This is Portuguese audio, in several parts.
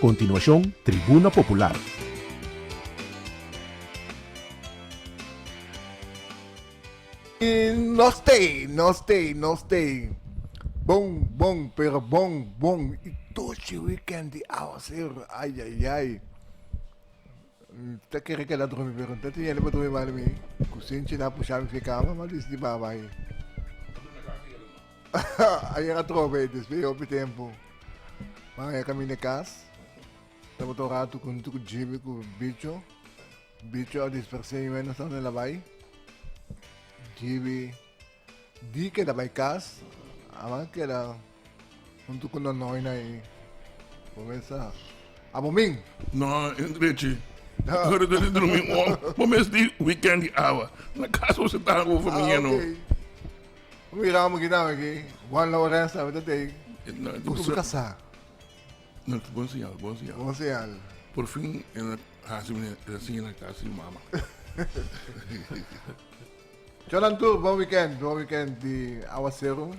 continuación, Tribuna Popular. No stay. Bom, pero bom. Ito si weekend di awasir. Ay. Tak kira kala drumi pero tati yan ba drumi malami. Kusin sila po siya sa kama malis di babay. Ay nga trobe despe opi tempo. Mga kami na kas. Tamo to rato kun tu jibi ku bicho. Bicho a dispersei menos sa nalabay. Jibi di que da baicas, ama que da junto com a nós aí começa a bomim. Não, Enrique. Agora eu estou dormindo. Vamos de weekend hour. Na casa você está com a família, não? Vamos ir ao Maguinão aqui. Juan Lourenço, vai ter. Posso casar? Não, bom sinal. Bom sinal. Por fim, ela assim na casa de mama. Jonathan Tour, bom weekend de Aguacero.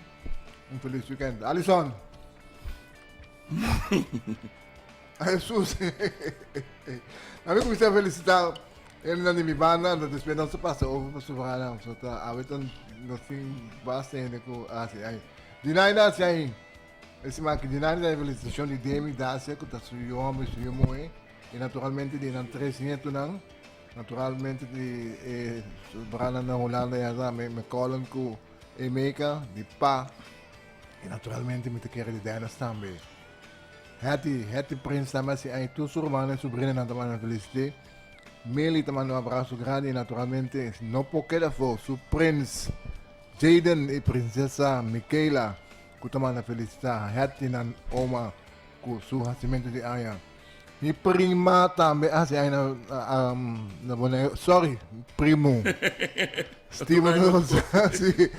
Feliz weekend. Alisson. Jesus. A mí comecei a felicitar ele na minha banda, na despedida passa over para sobrana, so tá a veton no fim bastante com assim aí. Dinaida assim. Esse marca dinaida a felicitação de Demi Dacia que tá suyo homem suyo moe e naturalmente de nan 3 neto não. Naturalmente de sobrana na Holanda já me colam com Emeka de pa e naturalmente me te quero de Danas também. Hati Prince também se aí tu surmana sobrinha na também felicite. Meli também um abraço grande e naturalmente não pouquinho for su Prince Jaden e Princesa Michaela que também felicitar. Hati na oma com su nascimento de Aya. Mi prima também, assim, na boneca, sorry, primo. Steven Rosario,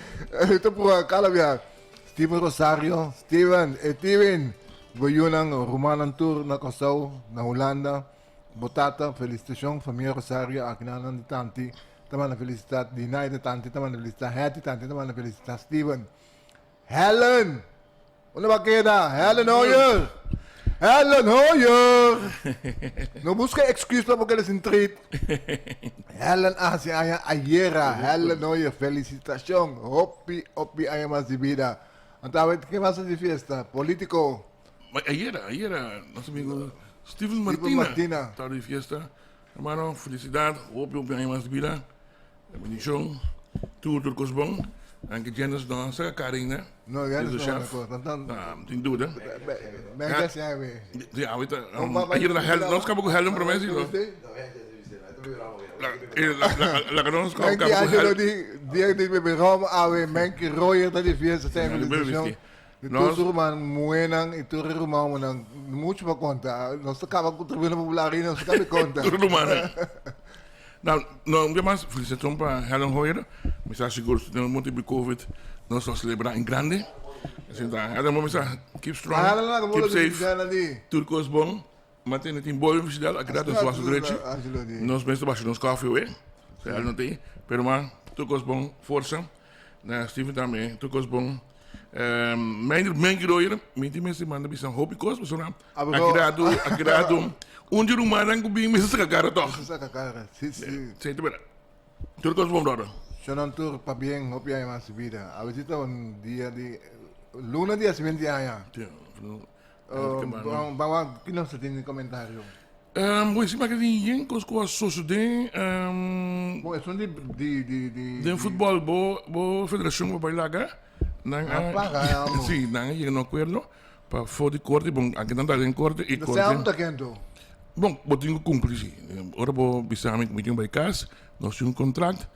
ito po, kalabya. Steven Rosario, Steven, Boyunang, Romanan Tour, na Kosovo, na Holanda, Botata, felicitasyon, Familia Rosario, akinanan ni Tanti, taman na felicitat, Dinay na Tanti, taman na felicitat, Hattie Tanti, taman na felicitat, Steven. Helen! Ano ba kaya? Helen Hoyer! Helen Hoyer! No busca excuse para porque eles entret. Helen Asia Ayera, Helen Hoyer, felicitación. Hopi ay más de vida. Entonces, ¿qué más de fiesta? Político. Ayera, nosso amigo Steven Martina. Está de fiesta. Hermano, felicidade. Hopi ay más de vida. Bendición. Tu Turcos bom. Anche Janice dan sa Karina. No, Janice dan ko. Tem dúvida? Ben que se ave. Ja, weet je. Hier na Helen, nós acabamos com Helen promessa, não? La que nós acabamos com Helen. Dia de bebê Roma, ave, menke royer da de fiesta tem felicitação. Nós man muenang e tu rumau manang muito para conta. Nós acabamos com tribuna popular e nós acabamos conta. Tudo mana. Não, mas felicitação para Helen Hoyer. Mas acho que no momento de Covid nós vamos celebrar em grande. Assim, Helen, vamos keep strong, keep safe. Turcos bom. Mantém tem boa universidade, agrada sua direito. Nós mesmo baixo nos café, Helen não tem. Pero mas Turcos bom, força. Na Steven também, Turcos bom. Mijn groeien, met die mensen man, dat is een hobby kost, maar zo na. Agrado. Onde o man não bem mas essa cara toch. Essa cara, sim. Sei tu bem. Turcos bom brother. Jonathan Tour para bem, hobby ay mas vida. A veces dia de luna dia 20 anos. Vamos, que não se tem comentário. Bom, se maak die jenkos com a sociedade. Bom, é só de futebol, bo federação bo bailaga. Sim, não é no acordo para fora de corte, bom, aqui não está em corte e corte. Não está quente. Bom, botinho cumprir sim. Ora bo bisame com meeting by CAS, nós tínhamos um contrato.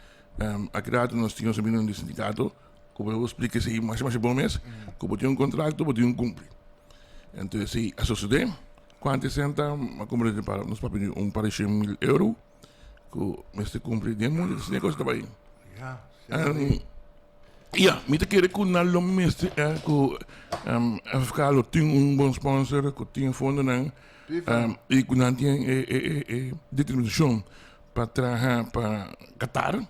Aqui nós tínhamos um sindicato, como eu expliquei se mais bom mês, que botinho um contrato, botinho cumprir. Então, se a sociedade quanto senta, a comunidade para nos papel parecer €1.000, que mestre cumprir de muito, esse negócio está aí. Ja, met een keer kon naar de meeste, FK tinha bom sponsor, que tinha fundo não, e que não tinha determinação para trabalhar para Qatar,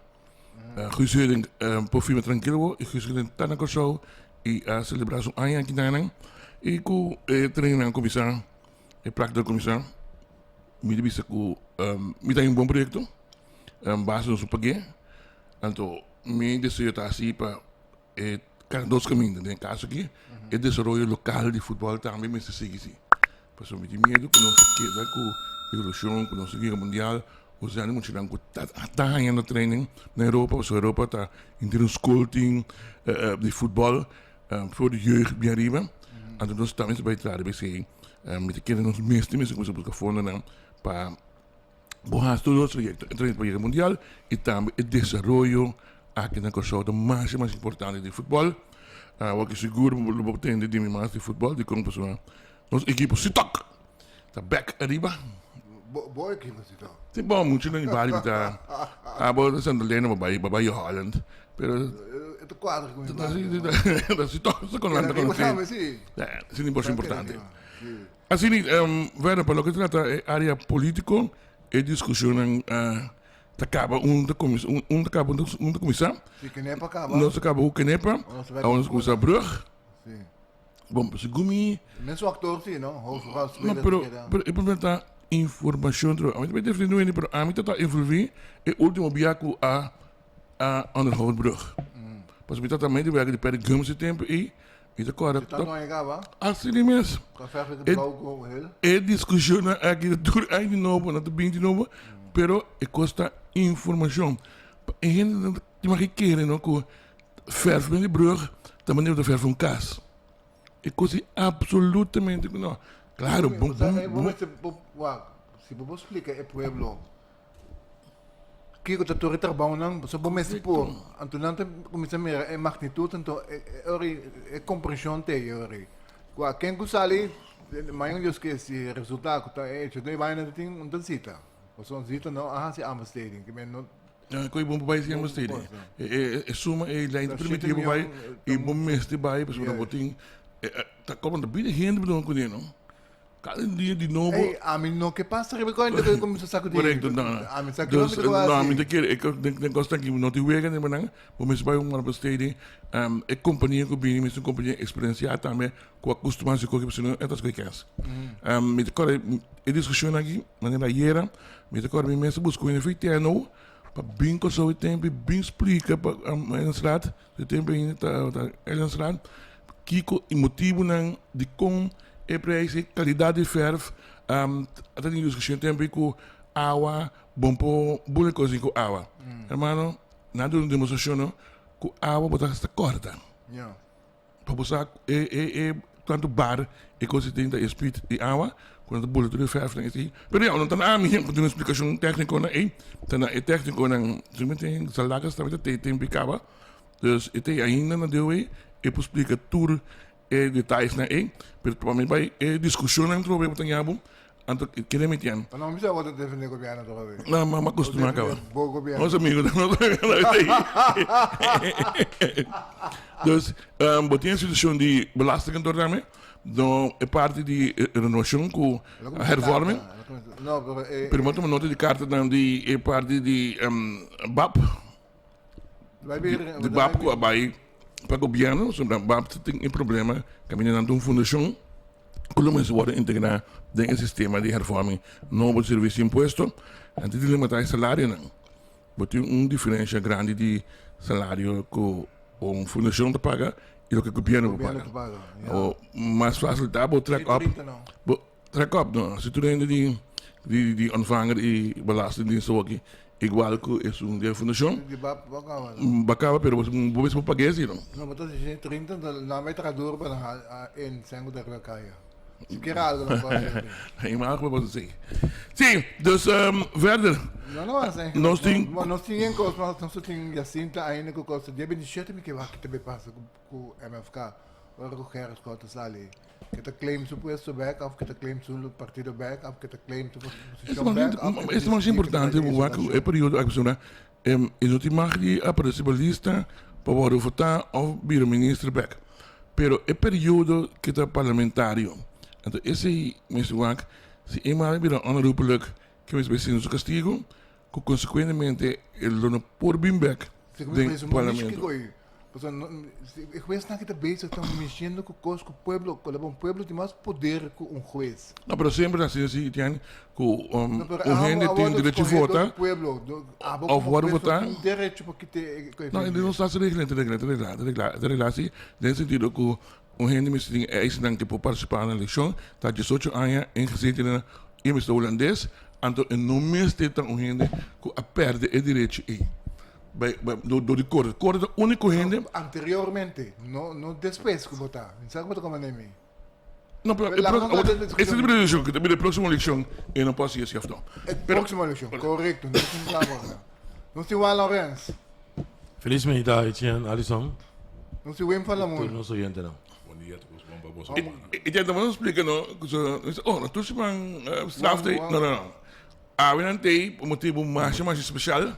gezeuring por firma tranquilo, e gezeuring tá na coisa e a celebração aí aqui não, e que treina com comissão e prática comissão, me disse que me tem bom projeto, base no paguei, então me decidiu estar assim para dois caminhos, né? Caso aqui, é desenvolvimento local de futebol também me se segue assim. Porque eu me tenho medo que não se queda com a evolução, que não se guerra mundial, os anos muito chegam com tá indo training na Europa, porque a Europa está em termos scouting de futebol voor de jeugd bem arriba. Então nós estamos bij trás, bij se met de nos meeste mensen que buscar fora para borrar todo o projeto, entrar para o mundial e também o desenvolvimento aqui na coisa o mais importante de futebol. O que seguro vou ter de mais de futebol, de como pessoa, nosso equipe se toca, tá back arriba. Boa equipe se toca. Sim, bom, muito não vale tá. Boa sendo lendo para Holland, pero é quadro com isso. Se toca com lá com sim. É, isso é muito importante. Assim, vera para o que trata área político e discussão da acaba da comissão. Se Kenepa acaba. Nós acaba o Kenepa, a onze comissão Brug. Sim. Bom, se gumi. Mensen actor sim, não? Não, pero eu pergunto informação a mim deve não é pero a mim tá envolvido e último biaco a Onderhout Brug. Pas me tá também de biaco de perto de tempo e isso agora. Tá não acaba? Assim mesmo. Café de blauw heel. É discussão aqui de novo, não bem de novo, pero custa informação. E gente que mais quer, não que verf de Brug, também deve verf kaas. É coisa absolutamente não. Claro, bom. Se você explica é pueblo. Que o território trabalha não, só bom mesmo por. Então não tem como se mira é magnitude, então é compreensão tem ori. Quem que sali, mas eu esqueci esse resultado tá é, eu não vai na tem um cita. Você cita não, se Amsterdam, que men não Coi bom papai se Amsterdam. É suma é lá permitir papai e bom mês de bai, pessoal botin. Tá como da bem gente não conhece não. Cada dia de novo. A mim não que passa, eu quando começa a sacudir. Correto, não. A mim sabe não, a mim que gosta aqui não te vega nem manang, o mês vai uma Amsterdam, é companhia que bem, mas companhia experienciada também, com acostumado com que você não é das coisas. Me decora é discussão aqui, maneira hiera, me decora me mesmo busco em feito para bem com o tempo, bem explica para a estrada, o tempo ainda a estrada, que o motivo não de com é para essa qualidade de verf, até tem discussão também com água, bom para boa coisa com água. Hermano, nada de demonstração com água botar esta corta. Para buscar quanto bar e coisa tem da espírito de água, quando boa de verf assim. Pero eu não estou na minha, com uma explicação técnica na tá na técnico na, simplesmente saladas também tem picava. Dus tem ainda na deu e para explicar tudo detalhes na pero provavelmente vai discussão entre o Betanyabo, então queremos ter. Não me sabe o que defender o governo do Não, mas acostuma cá. Bom governo. Nosso amigo da Dus, botinha a situação de belasting também, então é parte de renovação com a hervorming. Não, pero muito uma nota de carta de é parte de BAP. De BAP com a Bahia. Para o governo, sobre a BAP tem um problema, caminhando uma fundação, que os worden integrar dentro do sistema de hervorming, novo serviço de imposto, antes de limitar o salário, não. Tem uma diferença grande de salário que uma fundação te paga e o que o governo paga. O mais fácil tá, track up, não. Se tu ainda de ontvanger e belastingdienst aqui, igual que é uma fundação. Bacaba, pero vou ver se vou pagar isso, não? Não, mas se 30, não vai traduzir para em sangue da caia. Se quer algo, não pode. Aí mais que você. Sim, dus verder. Não, assim. Nós tínhamos coisas, mas nós tínhamos Jacinta ainda com coisas. Dia 27 me que vai que também passa com o MFK. Agora com o Gerrit Cotas ali. Que te claim su puesto back, of que te claim su partido back, of que te claim su posição back. Isso é mais importante, o período, a pessoa, é não te marque a principalista para poder votar ou vir o ministro back. Pero é período que está parlamentário. Então, esse mesmo se eenmaal weer onherroepelijk que we zijn zo castigo, que consequentemente ele não por bem back dentro do parlamento. Porque o juez não está bezig estão mexendo com coisas que o pueblo tem mais poder que um juez. Não, mas sempre assim, tem que o gente tem direito direito de votar. Ou pode votar. Tem direito porque tem. Não, ele não está se reglando assim, no sentido que o gente é isso que pode participar na eleição, está 18 anos em que na emissão holandês, então não me está um gente que perde o direito aí. Do de cor é o único gente. Anteriormente, não depois que votar. Não sabe como é que não, esse tipo de eleição, que também a próxima eleição, eu não posso ir assim, não. Próxima eleição, correto, não tem problema. Não se vai Lourenço. Felizmente, Etienne, Alisson. Não se vai falar Eu muito. não sou gente, não. Bom dia, todos bom para você. E já estamos explicando, não tu se van straf não. We não tem motivo mais especial.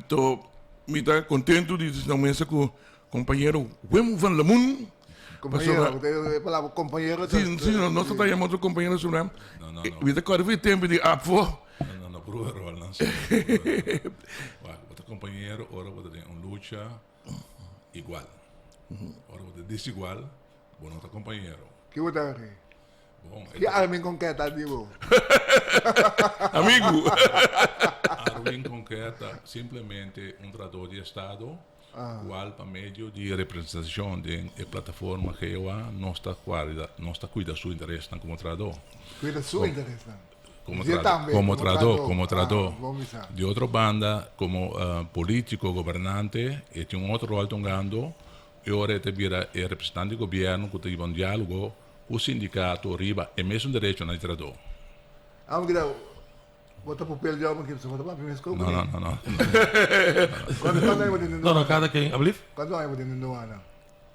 Tô me tá contento de estar nessa com o companheiro Wim van Lemon. Companheiro, Sim, nós estamos chamando o companheiro sobre Não. we tá quase o tempo de apvo. Não, Bruno Roland. Outro companheiro, ora você tem luta igual. Ora você desigual, bom outro companheiro. Que o dar? Bom, Que armin concreta digo. Amigo. Arwin concreta simplesmente um trator de Estado, qual para meio de representação de plataforma que eu não está cuida do seu interesse como trator. Cuida seu interesse. Como trator. De outra banda, como político, governante, e tem um outro rol tongando, e ora te vira representante do governo que tem um diálogo, o sindicato, riba, e mesmo direito na trator. Bota papel de alma aqui, você bota papel, mas como? Não. Quando aí você Não, cada quem, ablif? Quando aí você não anda?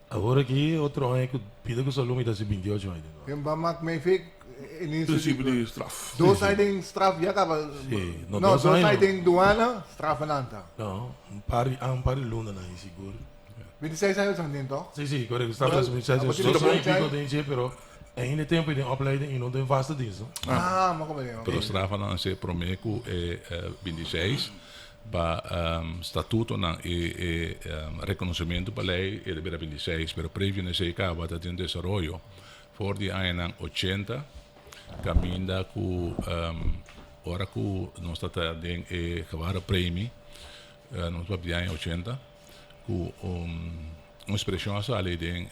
Agora aqui, outro ano que pide que o salume está se 28 anos. Quem vai mak me fik Princípio de straf. dois aí tem straf já acaba. Sim, Não, dois aí tem doana, straf nanta. Não, um par de luna na seguro. 26 anos são dentro. Sim, correto. Está fazendo 26 anos. Só um pico tem que pero ainda tempo de opleiding e não tem vasta disso. Mas como é? Pero strava não se promeco 26 para estatuto e reconhecimento para lei ele era 26, pero previo nesse acaba de ter desenvolvimento for de ano 80 caminha com ora que nós está tendo acabar o prêmio nós vamos de ano 80 com uma expressão a ali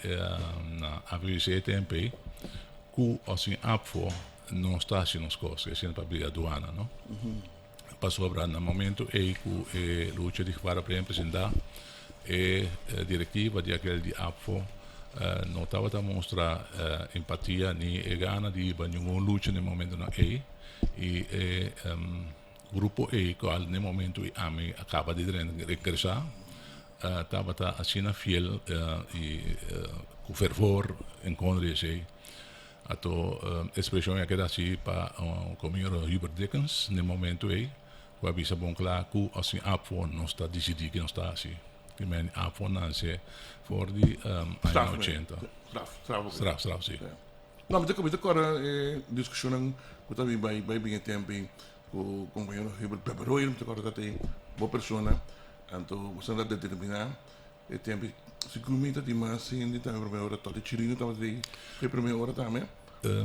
na AVC TMP que assim apfo não está assim nas coisas é sempre para a aduana não passou para no momento que luta de para apresentar diretiva de aquele de apfo não estava a mostrar empatia nem gana de nenhuma luta no momento na e grupo que no momento acaba de regressar estava assim fiel e com fervor encontra esse a expressão é que era assim para o companheiro Hubert Dickens no momento aí que avisa bom claro que assim apfo não está decidido que não está assim que men apfo não se for de ano 80 straf sim Não, mas eu agora discussão que também vai bem tempo com o companheiro Hubert Pepperoi, mas agora tem boa pessoa, então você não deve determinar o tempo seguramente tem mais sim de também primeira hora toda tirando estava aí primeira hora também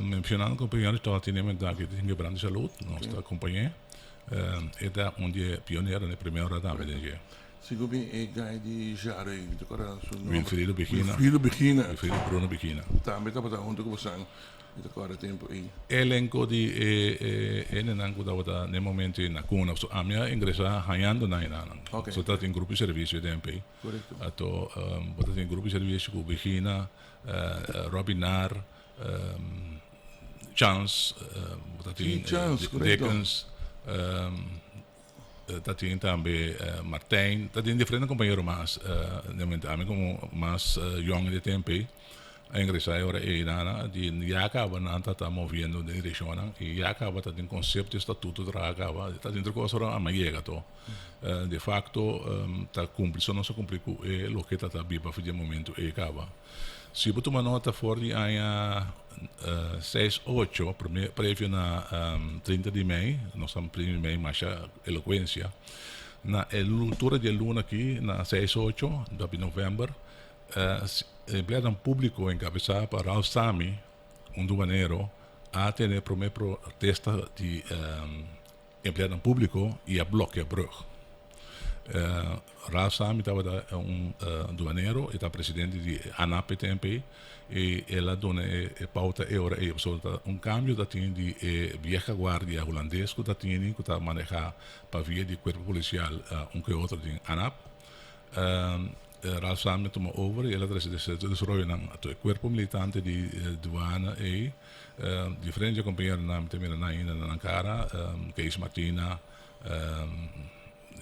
mencionando companheiro está tendo que tem que brand saúde nossa companhia é da onde é pioneiro na primeira hora também né Segundo é gai de Jare, de agora Wilfrido Begina Wilfrido Bruno Begina também estava junto com você de agora tempo aí elenco de nenango da no momento na cuna so a minha ingressar ganhando na so está em grupo de serviço de MP correto ato bota em grupo de serviço com Begina Robinar Chance bota em Dickens tem também Martin tem diferentes companheiros mais como mais jovem de tempo a ingressar agora nana de já acaba não está movendo de direção e já acaba tá tem conceito de estatuto já acaba está dentro coisa a magia to de facto está cumprindo não se cumprir com o que está bem para fazer momento e acaba se botar uma nota for de aí 6-8 prévio na 30 de maio nós estamos 1 de maio mais eloquência na altura de luna aqui, na 6-8 de novembro, empleado público encabeçado por Ralph Sami, duaneiro, a ter a primeira protesta de empleado público e a bloquear brug. Ralph Sami estava duaneiro, e presidente de ANAP TMP, e ela dona pauta euro e cambio da tinha de vieja guardia holandês que da tinha que está manejar para via de corpo policial que outro de ANAP. Ralph Sami toma over e ela desenvolve o corpo militante de douana e diferente companheiros também na Ankara, Kees Martina,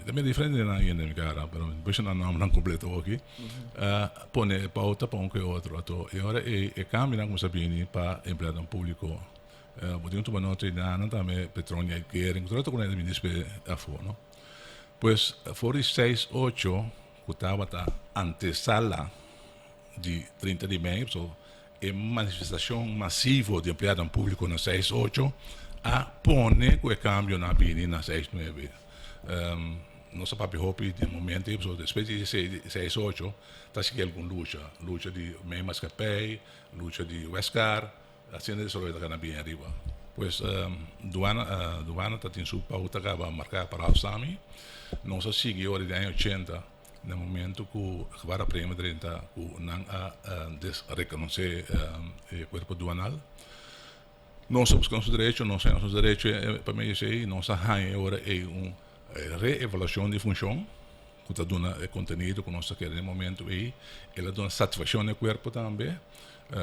também diferente na Ankara, mas depois não completo aqui. Põe pauta para que outro. E agora é câmbio como sabia para empregado público. Podemos tomar nota de nada também Petronia e Gering, tudo com ele ministro a fora. Pois for 6-8 que estava a antesala de 30 de maio, é manifestação massiva de empregado público na 6-8, a pôr o câmbio na Bini na 6-9. Nossa papi hopi de momento, depois de 6-8, está seguindo alguma luta de Meio Mascapé, luta de Westcar, assim de solo da bem arriba. Pois Duana está tendo sua pauta que vai marcar para o Sami, nossa seguiu de anos 80, no momento que a prima 30, que não reconhecer o corpo duanal. Nós buscamos direitos, nós temos direitos, para mim, nós agora é reavaliação de função, que está dando conteúdo que nós queremos no momento, e ela dá satisfação no corpo também,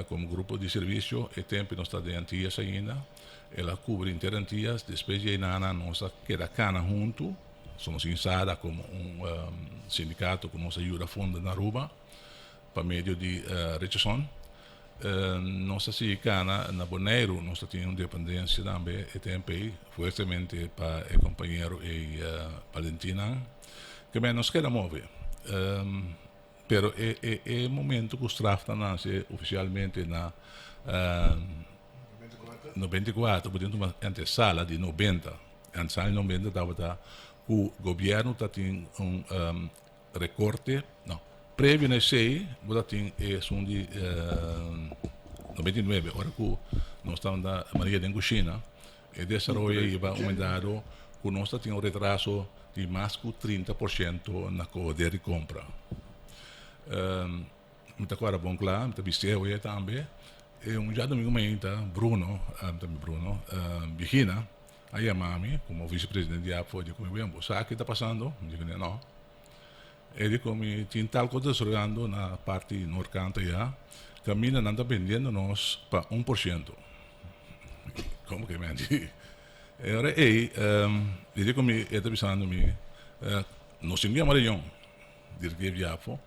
como grupo de serviço, e tempo nós está de Antillas ainda, ela cobre inteira Antillas, depois de nada, nós queda cana junto, somos insada como sindicato que nos ajuda a fundo na Aruba, para meio de Richardson. Nossa cana na Bonaire, nós temos dependência também, e também, fortemente para o companheiro e Valentina, que bem nos queda mover. Pero é momento que os trafta nasce oficialmente na 94, podemos uma antessala de 90. Antessala de 90 estava o governo tem recorte, não, prévio nesse aí, tem de 99, agora que nós estamos na Maria de Anguchina, e desenvolve e vai aumentando, que nós temos retraso de mais que 30% na poder de compra. Muito agora bom claro, muito besteira hoje também, e já domingo manhã Bruno, Virginia, aí a mami, como vice-presidente de APO, digo, bem, sabe o que está passando? Digo, não. Ele como tinha tal coisa jogando na parte norte já, que a mina não está vendendo nós para 1%. Como que me diz? Agora, ele como está pensando, nós temos uma reunião, de APO,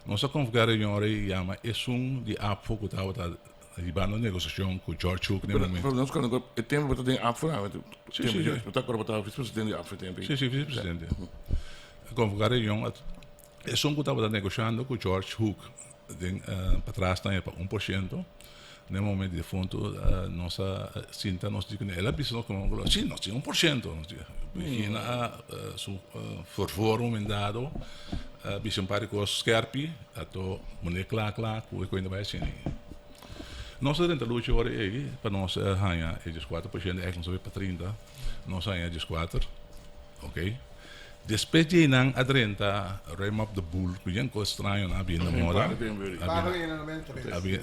nós convocamos a reunião e chama de APO que estava ribando negociação com George Hook. Nós quando o tempo que tem APO, está agora o vice-presidente de APO tempo. Sim, vice-presidente. Convocar a reunião, é só que estava negociando com George Hook, para trás também para 1%. No momento de fundo, nossa cinta, nós dizemos, ela precisa como, sim, nós temos 1%. Imagina, su forforo mandado, bisão para com os Scarpi, até money claro, que ainda vai assim. Nossa renta luta agora é para nós ganhar esses 4%, é que não para 30%, nós ganhamos esses 4%, ok? Depois de não a 30%, rem up the bull, que é coisa estranha na vida da moda,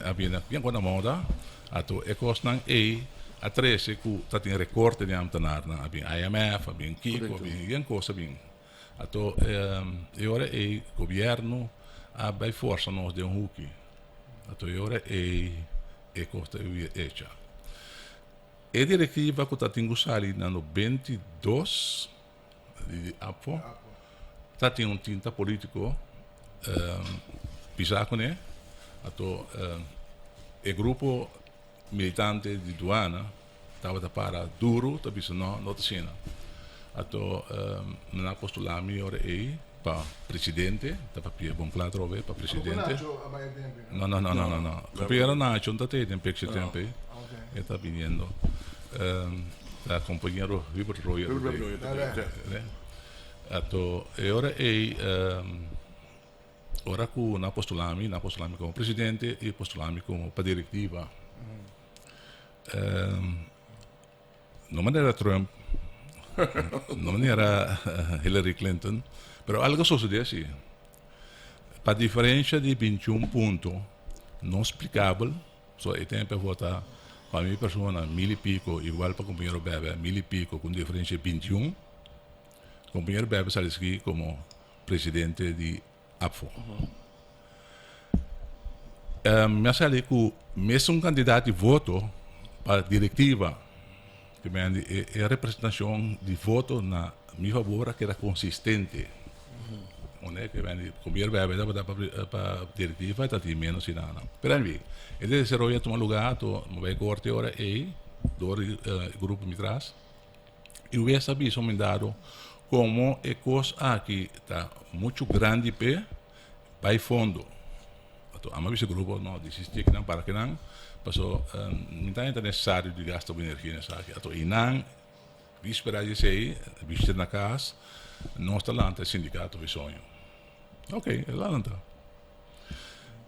havia quando a moda, até é coisa não é a 13 que está em recorte de amtanar, havia IMF, havia Kiko, havia coisa bem, até agora é governo a by força nós de Huki, até agora é coisa hecha. A diretiva que está em Gusali no 22 de APO, está tendo tinta político, pisar com ele, o grupo militante de Duana estava para duro, está pensando, não está sendo. Não postular melhor aí para presidente, está para bom claro para presidente. Não. Copiaram Nacho, não está tendo tempo, está vindo. A companheiro Robert Royer. Ato, e ora ora ku na postulami como presidente e postulami como para diretiva. Não era Trump, não era Hillary Clinton, pero algo sucedeu assim. Para diferença de 21 pontos, não explicável, só é tempo para votar para minha pessoa, 1000 e pico, igual para o companheiro Bebe, 1000 e pico, com diferença de 21. O companheiro Bebe saiu aqui como presidente de APFO. Me sali com mesmo candidato de voto para a diretiva, que é a representação de voto na minha favor que era consistente. Que o companheiro Bebe dá para a diretiva e está menos e nada. Pero anyway, ele desarrolla tomar lugar, no vai corte ora e do grupo me traz. E o essa aviso me dado como é coisa aqui está muito grande para fundo. A mais grupo não desistir que não para que não passou não é necessário de gastar energia nessa aqui. Ato e não víspera de sei viste na casa não está lá no sindicato de sonho. Ok, é lá não está.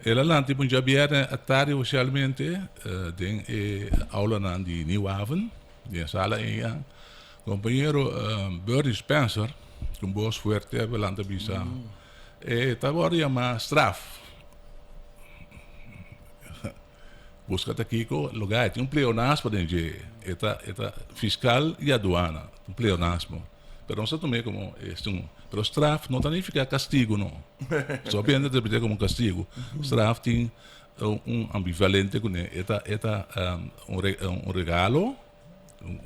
Ela lá tipo já vier a tarde oficialmente tem aula na de New Haven, de sala em companheiro Bernie Spencer, com voz forte é belante bisa. Estava chamar straf. Busca aqui com lugar, tem pleonasmo dentro, eta fiscal e aduana, pleonasmo. Pero não se tome como pero straf não significa castigo não. Só bem interpretar como castigo. Straf tem ambivalente com eta regalo,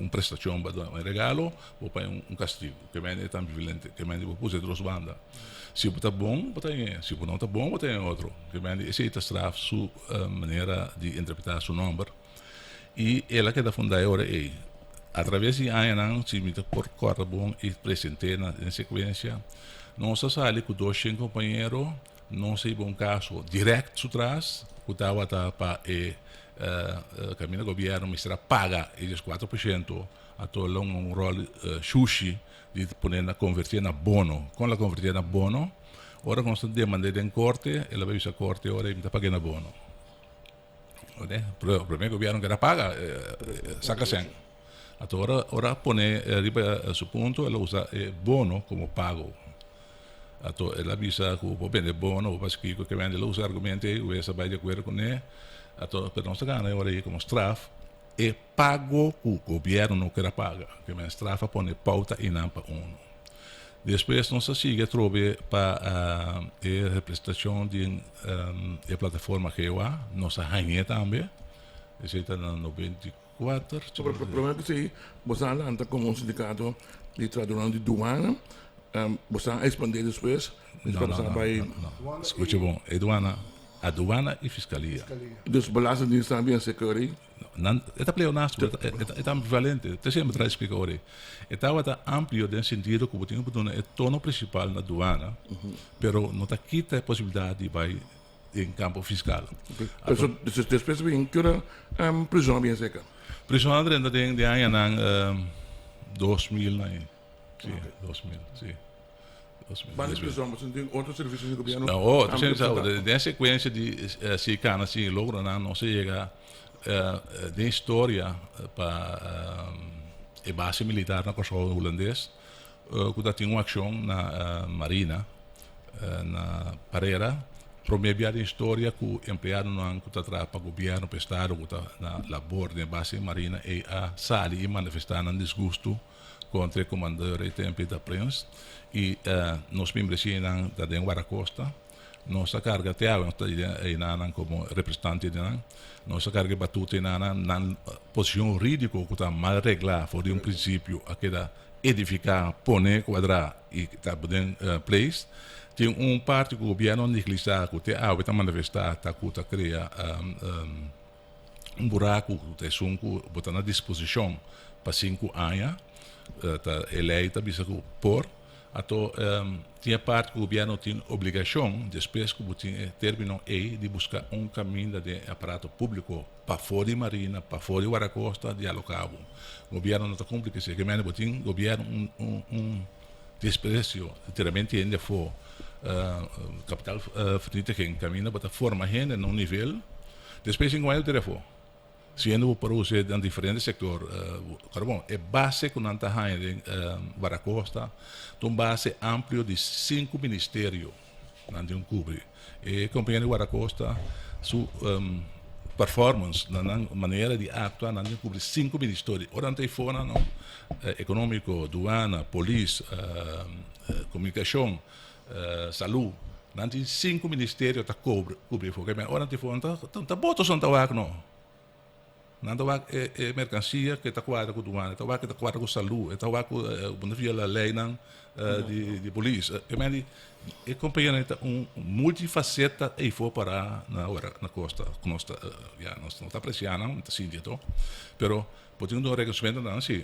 prestação, regalo ou para castigo. Que é ambivalente, que é depois de duas bandas. Se está bom, bota em se não está bom, bota em outro. Que esse é straf sua maneira de interpretar seu nome. E ela que da fundar agora é através de anos, se me por corta bom e apresentei na sequência, não se sabe que dois companheiros não se bom caso direto atrás, que estava para caminho do governo, mas será paga eles 4%, a todo rol sushi de converter na bono. Quando ela converter na bono, ora quando se demanda em corte, ela vai a corte ora e está pagando bono. O primeiro governo que era paga, saca sem. Ora pone arriba su punto, ela usa bono como pago. Ela avisa que o vende bono, o pasquico que vende, ela usa argumento e o essa vai de acordo com ele. Pero não se ganha ora aí como straf e pago que o governo não quer pagar, que a strafa pone pauta e não para uno. Depois não se sigue trove para a representação de plataforma GEWA, nossa rainha também, esse está no 94. O problema é que se você anda como um sindicato de tradução de douana, você vai expandir depois. Não. Escute bom, aduana e fiscalia. Dus belastingdienst também é security? É pleonasmo, é ambivalente. Te sempre traz explicar ora. Está amplo no sentido que o é tono principal na aduana, pero não está quita a possibilidade de vai em campo fiscal. Depois vem que a prisão bem seca. Prisão ainda tem de ano 2000, né? Sim, 2000, sim. Mas prisão, você tem outros serviços do governo? Não, tem sequência de se cana se logra não se chega de história para a base militar na costa holandês, que tinha uma ação na marina, na Pareira. Primeira história que o empregado não está para o governo, para o Estado, que está na labor de base marina e a sali e manifestar um desgosto contra o comandante e tempo da prensa e nós membros da Denguara Costa, nossa carga até a como representante de nossa carga batuta na posição ridícula que está mal reglada fora de um princípio aquela edificar, poner, quadrar e está podendo place. Tem parte que o governo negligencia, que está manifestar, que cria buraco, que está na disposição para 5 anos, está eleita, bisa por, tinha parte que o governo tem obrigação, depois que o termino de buscar caminho de aparato público para fora de marina, para fora de Guaracosta, de alocado. O governo não está cumprindo isso, que o governo desprecio, literalmente ainda for kapitalvernietiging camina, bota forma hen en un nivel, desprecio igual o telefone. Sendo o produzir em diferentes setores, é base com anta hain Varacosta, um base amplo de 5 ministérios, não de cobre. E companhia Varacosta, sua performance, na maneira de atuar, não de cobrir 5 ministérios. Ora não tem fora, não, econômico, aduana, polícia, comunicação, saúde. Não tem 5 ministérios que cobre. Ora não tem fora, então botos não está não. Não é mercancia que está quadra com doana, está que está quadra com saúde, está com a lei de polícia. É companhia multifaceta e for para na costa, não está apreciando, não está sentindo, pero podemos um reconhecimento não assim.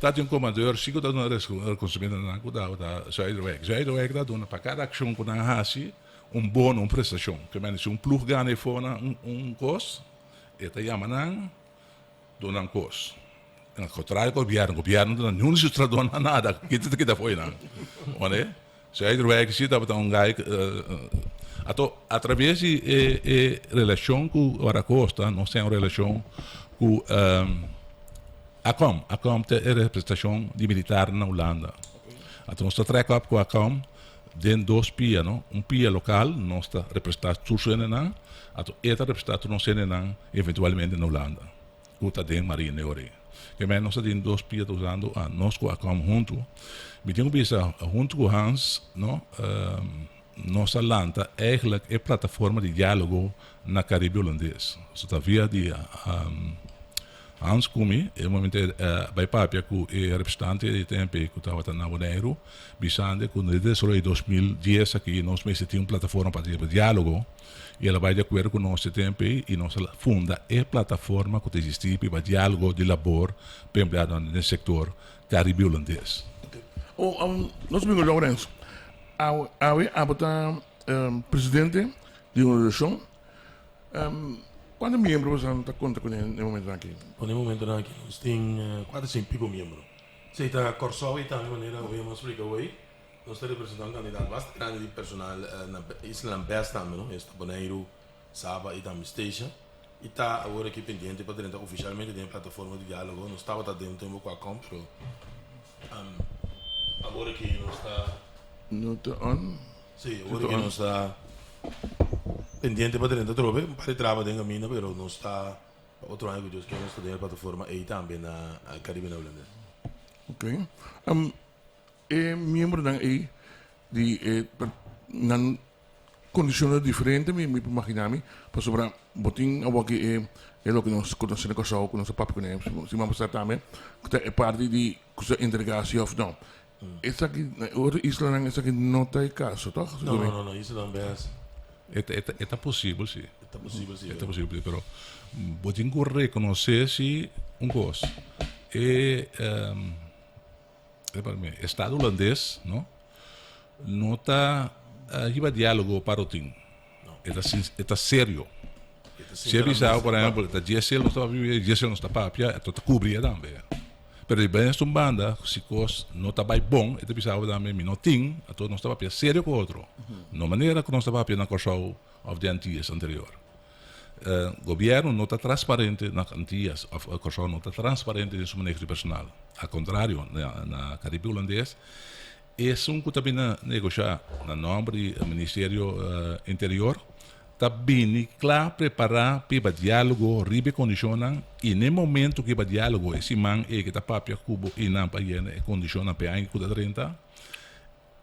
Tá de comandador, sigo dando um reconhecimento não com da Zuiderweg dá dona para cada ação com a hasi bono, prestação, que menos plug ganha fora cost, eta yamanang donan kos. Ang kontrário do governo não se traduz nada, kita foi não. Onde? Se aí do se dá para um gai através de relação com o Varacosta, nós temos relação com a COM tem representação de militar na Holanda. Então nós trabalhamos com a COM den 2 pia, não? Pia local, nós está representado tudo na eta representado não sendo eventualmente na Holanda. Kuta den marine ori. Que men nós tem 2 pia usando a nós com a COM junto. Me tenho visto junto com Hans, não? Nossa lanta eigenlijk é plataforma de diálogo na Caribe holandês. Isso está via de Hans Kumi, no momento bij Papia que é representante de TMP que estava na Bonaire, bisande com desde 2010 aqui nós mesmo tínhamos plataforma para diálogo e ela vai de acordo com nosso TMP e nós funda a plataforma que existe para diálogo de labor para empregado no setor Caribe holandês. Nós vimos Lourenço, presidente de uma organização. Quantos membros você está conta com ele no momento aqui? No momento aqui, nós temos 400 membros. Se está Corsau e também maneira que vamos explicar hoje, nós estamos representando candidato bastante grande de personal na Isla Best também, não? Está Bonaire, Saba e também Station. E está agora aqui pendente para tentar oficialmente ter plataforma de diálogo. Nós estava dentro do tempo com a compra. Agora aqui nós está. Não está on? Sim, agora aqui nós está pendiente para tentar trocar para trabalhar dentro da mina, pero não está outro ano que Deus quer nós está dentro da plataforma e também na Caribe na Holanda. Ok. É membro da E de nan condições diferentes, me imaginamos, para sobre botin a que é o que nós conhecemos com o nosso papo com eles, se vamos estar também, que é parte de integração ou não. Essa aqui, outra isla essa aqui não tem caso, tá? Não, isso também é. É possível, sim. É possível, sim. É possível, pero botin que reconhecer se coisa Estado holandês, não está a diálogo para o time. É sério. Se avisar, por exemplo, que a GSL não está vivendo, a GSL não está papia, então está cobrir também. Pero de bem esta banda, se coisa não está bem bom, é avisar também, não tem, então não está papia sério com outro. Não maneira que não está papia na coisa of de antigas anterior. Governo não está transparente na antigas, a coisa não está transparente em seu manejo de personal. Ao contrário, na Caribe holandês, é que também negociar na nome do Ministério Interior, está bem claro preparar para diálogo, ribe condicionam e no momento que o diálogo esse man é que está papia cubo e não para ele condiciona para aí que 30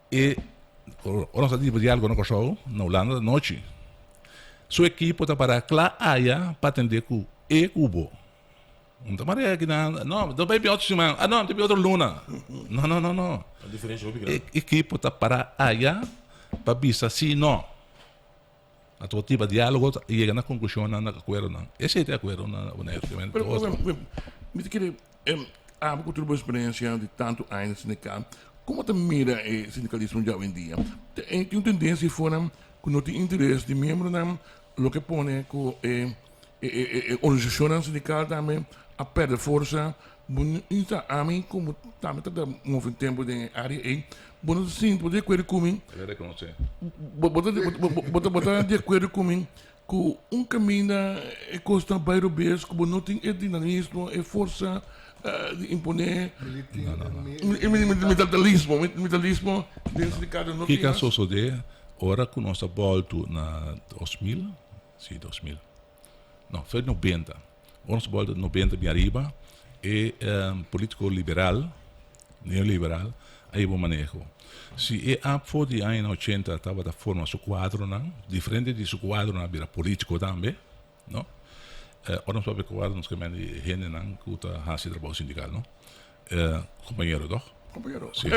e nós está diálogo na coisa na Holanda noite. Sua equipe está para lá para atender com e cubo. Não está maria que não vai ter outro semana. Não tem outro luna. Não. A diferença é bem equipe está para para bisa se não. A tua tipo de diálogo e chega na conclusão na acordo não. Esse é o acordo na honestamente. Me queria há muito boa experiência de tanto anos sindical. Como te mira o sindicalismo de hoje em dia? Tem uma tendência fora que não tem interesse de membro não, o que põe com organização sindical também a perder força Isso a mim como também tá muito tempo de área aí, bom sim poder querer comigo, Ele reconhece. botar de acordo comigo que caminho é custa bairro bes, como não tem dinamismo, é força de imponer, militarismo dentro de cada não Que caso só de ora que nós volto na 2000, sim 2000, não foi 90, nós volta 90 bem arriba e político liberal, neoliberal, aí vou manejo. Se é a for de anos 80 estava da forma seu quadro não, diferente de seu quadro não vira político também, não? Ora nós vamos quadro nós que me gente não que está fazendo trabalho sindical, não? Companheiro, doch? companheiro. Sim.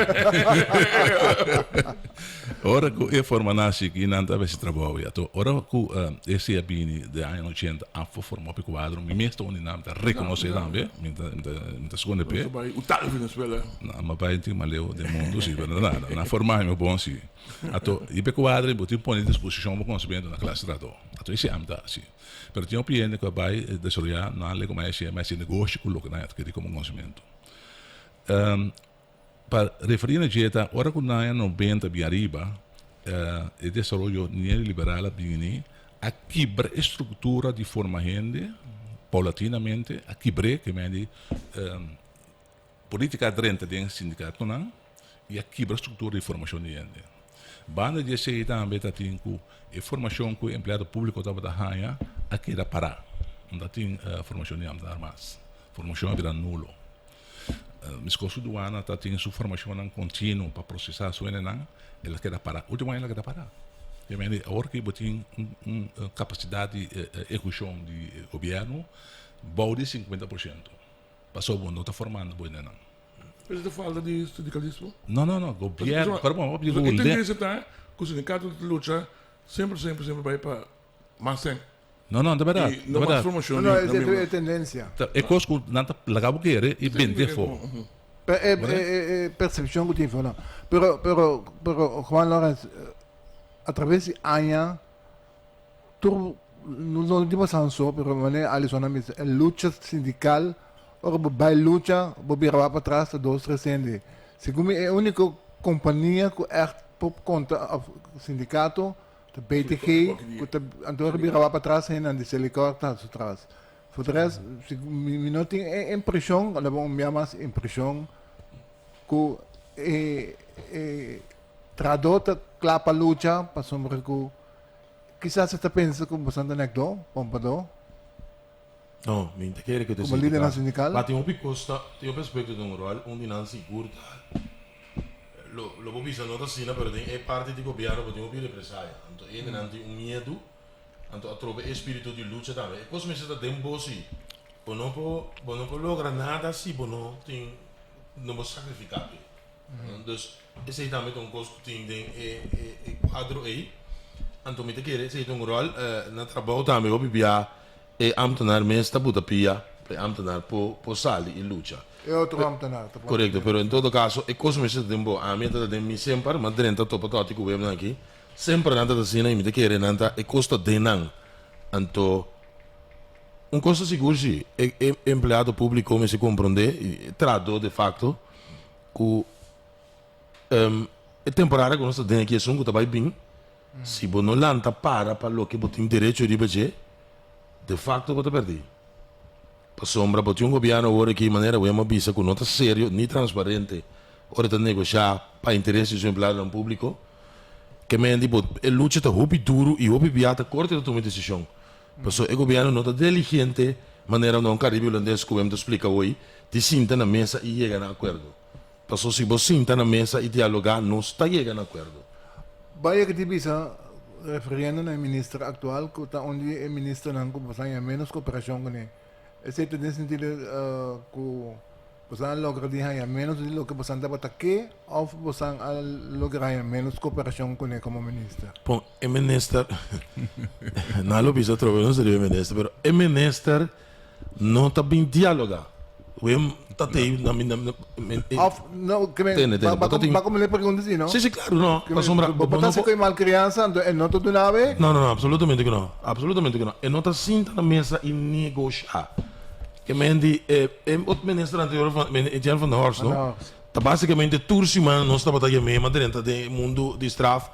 Ora que é forma nasce que não estava esse trabalho, então ora que esse é bem de anos 80 a formar o quadro, me mesmo onde não está reconhecer também, me segunda pé. O tal Venezuela. Não, mas vai ter maleu do mundo, sim, nada, na formar meu bom sim. Então, e pe quadro, botar põe à disposição para conhecimento na classe trator. Então esse é amda, sim. Mas tinha um cliente que vai desenvolver não é como esse negócio que o que não é que como conhecimento. Para referir a dieta, ora que na 90 bem arriba, o desenvolvimento neoliberal bem a quebrar a estrutura de forma gente, paulatinamente, a quebrar que me política dentro do sindicato não, e a quebrar a estrutura de formação de gente. Banda de ser também tá tem que a formação que o empregado público estava da raia, aqui era parar, não tem formação de armas, formação era nulo. Miscoso do ano tá tem sua formação contínua para processar sua não, ela quer parar. Última ela quer parar. E aí agora que tem capacidade de execução de governo, baude 50%. Passou bom, não está formando bom não. Você fala de sindicalismo? Não, governo, para bom, eu tenho que citar que o sindicato de luta sempre vai para mais sem. Não, de verdade. Não mais formação. Não, é tendência. É coisa que não está legal que era e bem de fogo. É percepção que eu tenho. Pero Juan Lorenz, através de anos, tu não digo só, pero mané Alisson a luta sindical, ou vai luta, vou virar para trás 2-3 anos. Segundo é a única companhia que é por conta do sindicato, de BTG, que então virar para trás e não de Selicor está atrás. Por trás, me não tem impressão, ou não me mais impressão que tradota clapa luta para sombra que quizás você pensa que você não é do, pompador. Não, me quer que eu te como líder sindical. Mas tem um picosta, tem um perspectiva de um rol onde não se curta. Lo vou pensar nota assim, mas tem parte do governo que tem um represália. Então ele não tem medo, então trova espírito de luta também. Coisa me está dentro bolsi. Não pode lograr nada se não tem não pode sacrificar. Então esse aí também é um coisa que tem quadro aí. Então me quer esse é um rol na trabalho também vou piar e ambtenaar meestal buta pia ambtenaar po sali e lucha. É outro ambtenaar. Correto, pero em todo caso é coisa me tempo a meta de mim sempre mas dentro topo toti que vemos aqui sempre nada da cena e me quer nada é custa de não. Então um coisa seguro se empregado público me se compreende traduz de facto que é temporário que nós temos aqui é só que tá bem se você não lanta para o que você tem direito de fazer de facto você perde. Para sombra, porque um governo agora que maneira é uma visa que não está sério nem transparente, agora está negociar para interesses do empregado público, que me diz a luta está muito duro e muito piada corta de tomar decisão. Porque o governo não está diligente, maneira não caribe holandês que eu me explica hoje, de sentar na mesa e chegar a acordo. Porque se você sentar na mesa e dialogar, não está chegando a acordo. Vai que visa referindo ao ministro atual, que está onde o ministro não tem menos cooperação com ele. Esse é o sentido que você logra de menos do que você deve aqui, ou você logra menos cooperação com ele como ministro. Bom, o ministro, não lo pisa trovo, não seria o ministro, mas o ministro não está bem dialogar. Não, que vai como ele pergunta assim, não? Sim, claro, não. Você que é mal criança, não está do nave? Não, absolutamente que não. Absolutamente que não. E não está sentado na mesa e negociar. que mendi o ministro anterior van der Horst, no? Tá basicamente tursiman não está batendo mesmo, mas dentro do mundo de straf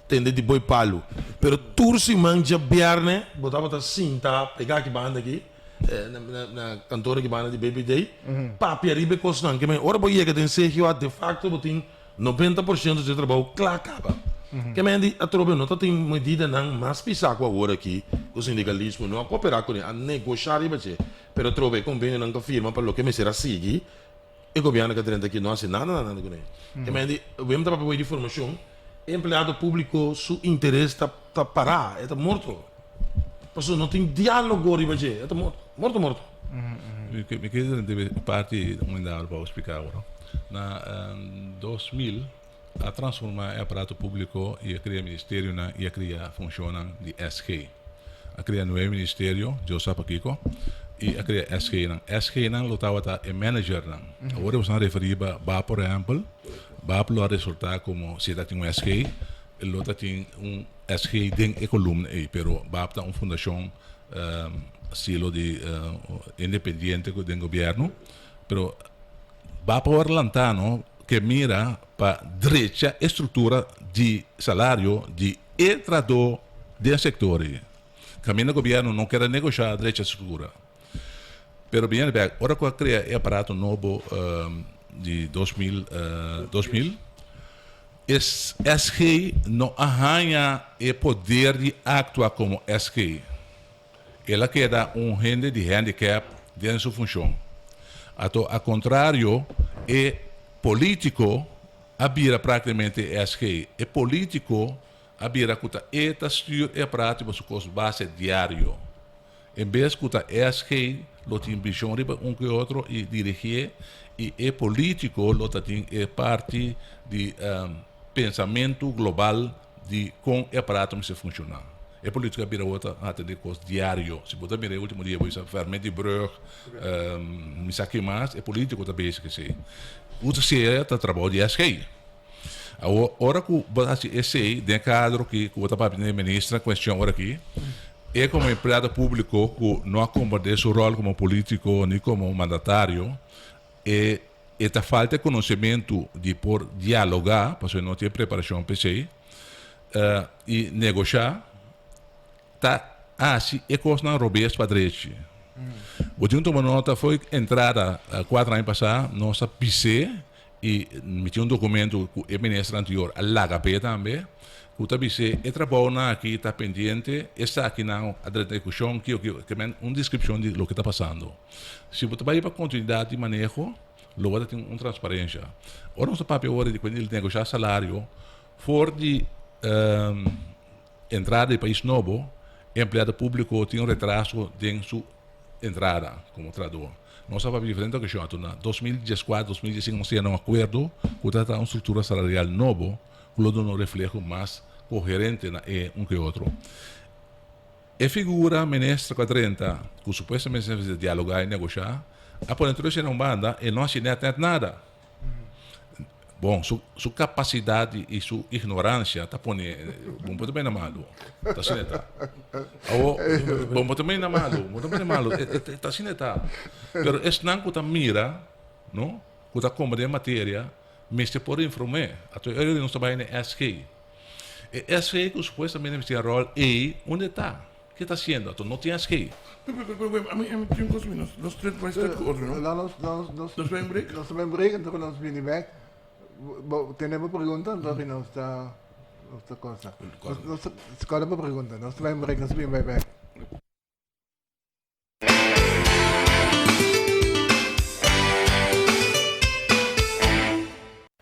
tende de boi palo. Pero tursiman já biarne, botava cinta, pegar aqui banda aqui. Na cantora que banda de Baby Day, papi arriba costan que me ora boia que tem ser que de facto botin 90% do trabalho clacaba. Que me andi a trobe não tem medida não mais pisar com agora aqui o sindicalismo não a cooperar com a negociar e bater, pero trobe convênio não confirma para o que me será seguir e o governo que tem aqui não assina nada com ele. Que me andi vem para boa informação, empregado público seu interesse tá parar, é tá morto. Porque não tem diálogo ali bater, é tá morto. Me queria de parte mundial para explicar agora. Na 2000 a transformar o aparato público e a criar ministério e a criar funciona de SG. A criar novo ministério, Joseph Kiko, e a criar SG. SG não lutava a manager. Agora você referir a, por exemplo, para resultar como se tem um SG, ele tem um SG dentro da coluna, pero para uma fundação silo de independente do governo, pero va para Orlantano que mira para direita estrutura de salário de entrador do setor. Caminho do governo não quer negociar a direita estrutura. Pero bem, agora que cria o aparato novo de 2000, SG não arranha o poder de actuar como SG. Ela queda gente de handicap dentro de sua função. Ao contrário, é político abira praticamente SG. É político abira kuta eta stuur e prática su base diário. Em vez kuta SG lo tem visão riba que outro e dirigir e é político lo tem é parte de pensamento global de como é prática se funcionar. É política abira outra até de coisa diário. Se botar bem o último dia você ferment de brug, me saque mais é político também que sei. O se tá trabalho de SG. A hora que você esse de cadro que o tá para ministra questão hora aqui é como empregado público que não acompanha seu rol como político nem como mandatário e tá falta conhecimento de por dialogar, porque não tem preparação PC e negociar tá assim é coisa não robês para direito. O dia uma nota foi entrada 4 anos passados nossa PC e meti documento com o ministro anterior a LHP também que o PC é trabalho aqui está pendente está aqui na discussão que é uma descrição de lo que está passando. Se você vai para continuidade de manejo logo tem uma transparência. Ora nosso papel hora de quando ele negociar salário for de entrada de país novo empregado público tem retraso em sua entrada como tradutor. Nós estávamos diferente que eu na 2014, 2015 nós tínhamos um acordo que trata uma estrutura salarial nova, que lo dá um reflexo mais coerente na que outro. E figura ministra 40, que supostamente se deve dialogar e negociar, a por dentro de uma banda e não assinar nada. Bom, sua capacidade e sua ignorância está muito bem na malo. Está assim, está. Muito bem na malo. Está assim, está. Pero es não que está mira, não? Que está como de matéria, mas se pode informar. Até ele não está bem na SG. E SG que supostamente tem rol e onde está? O que está fazendo? Então não tem SG. A mim tem um coisa, nós três vai estar com outro, não? Nós vamos break? Nós vamos break, então nós vamos back. Tenemos preguntas, no está cosa. Cada pregunta, nos traen break, nos bien back.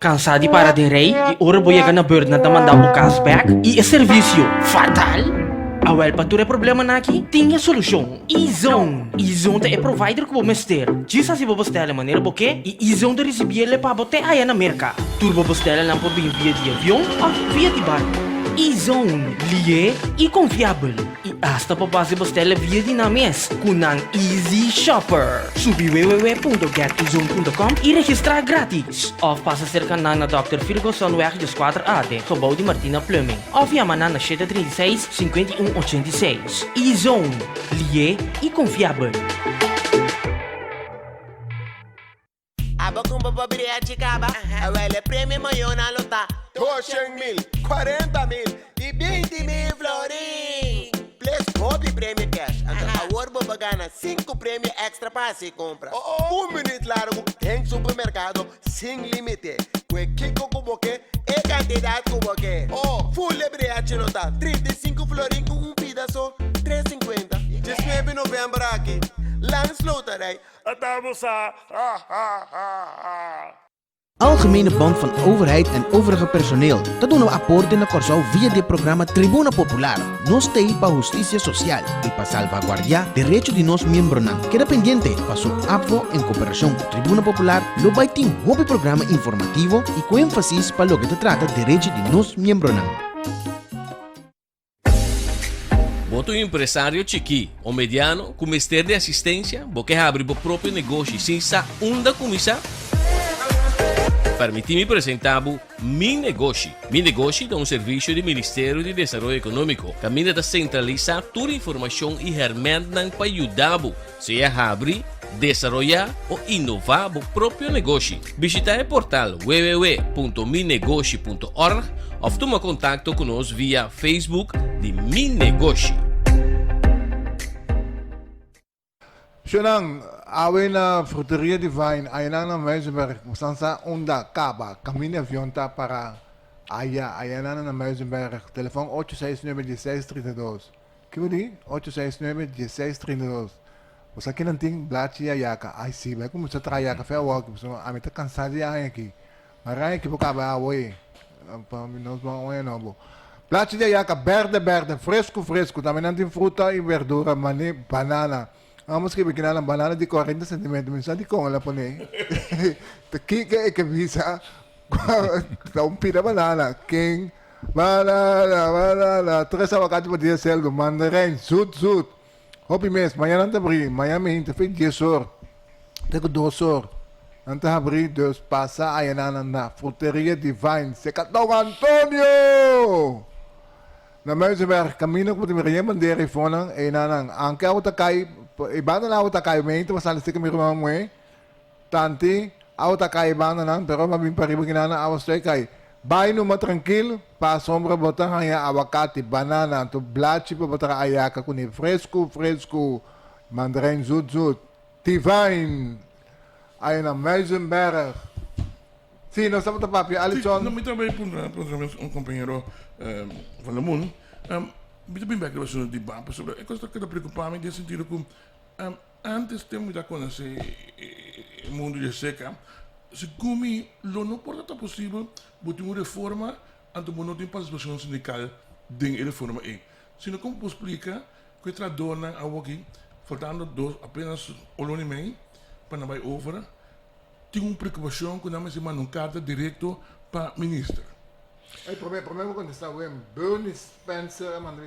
Cansado de parar de rei e ora voy a ganar bird na mandar o cashback e o serviço fatal? Awel, para tu problema aqui, tem a solução. E-Zone. E-Zone é provider que vamos ter. Diz se você bestela maneira porque e E-Zone de receber ele para botar aí na América. Tu vai bestela não por via de avião ou via de barco. E-Zone, lié e confiável. E hasta para fazer bestela via de names com ang Easy Shopper. Subi www.getezone.com e registrar grátis. Of passa cerca na Dr. Fergusonweg 4AD, gebouw de Martina Plumbing. Of yaman na 736 5186. E-Zone, lié e confiável. a chicaba. El premio mayor na lota. 200,000, 40,000 e 20,000 florim. Plus hobby premio cash. Então a Warbo gana 5 prêmios extra para se compra. Minuto largo, tem supermercado sem limite. Que Kiko Kuboke e quantidade Kuboke. Full lebriache nota, 35 florim com pedaço, 3,50. 19 de novembro aqui. Langsloterij. Algemene Bond van Overheid en overige personeel. Dat doen we aporte na Corsao via het programa Tribuna Popular. Nos tei pa justicia social y pa salvaguardar derecho de nos miembros na. Queda pendiente pa su APVO en cooperación con Tribuna Popular lo baiting hobby programa informativo y con énfasis pa lo que te trata derecho de nos miembros na. Boto um empresário chiqui ou mediano com mistério de assistência, porque abre o próprio negócio sem sa unda comissão. Permiti-me apresentar Mi Negócio. Mi Negócio é um serviço do Ministério de Desenvolvimento Econômico. Caminha da centralizar toda a informação e ferramentas para ajudar você a abrir, desenvolver ou inovar o próprio negócio. Visita o portal www.minegocio.org ou toma contato conosco via Facebook de Mi Negócio. Sjonang, awe na Fruteria Divine, ayana na Meisenberg, musansa unda kaba, caminha vionta para ayana na Meisenberg, telefone 869-1632. Que eu digo? 869-1632. Você aqui não tem blate e yaka, ai sim, vai como você trai yaka, fé walk, você a mim tá cansado de aqui. Mas aí que vou acabar awe, para nós vamos não. Blate de yaka, verde, fresco, também não tem fruta e verdura, mané, banana. Vamos que bikin ng banana di 40 cm minsan di ko wala po ni. Kika ikabisa. Taumpi na banana. King. Banana. Tres aguacate pa diya selgo. Mandarin. Sud. Hopi mes. Mañana tabri. Miami interfit 10 horas. Tengo 2 horas. Anta abrir 2 pasa ayanan na Fruteria Divine. Secatong Antonio! Na Meuzenberg, camino ko ti Maria Bandera fonang e nanang angka o takay ibana na o takay may ito masalis kami rumang mo tanti o takay ibana nan pero mabing paribo ginana awas kay bay no matranquil pa sombra botang haya awakati banana to blachi pa botara ayaka kuni fresco mandarin zut Divine ay na Meuzenberg. Sí, no estamos papi, Alison. No, me também um companheiro van der Moon. Muito bem, que você não debate sobre. Eu gosto de preocupar-me nesse sentido que antes temos de conhecer o mundo de seca. Se como não pode estar possível, botar uma reforma antes do não tem participação sindical dentro da reforma aí. Se não como explica que a dona aqui faltando apenas o longe para não vai over. Tem uma preocupação quando nós mandamos carta direto para o ministro. O problema quando está o Bernie Spencer mandou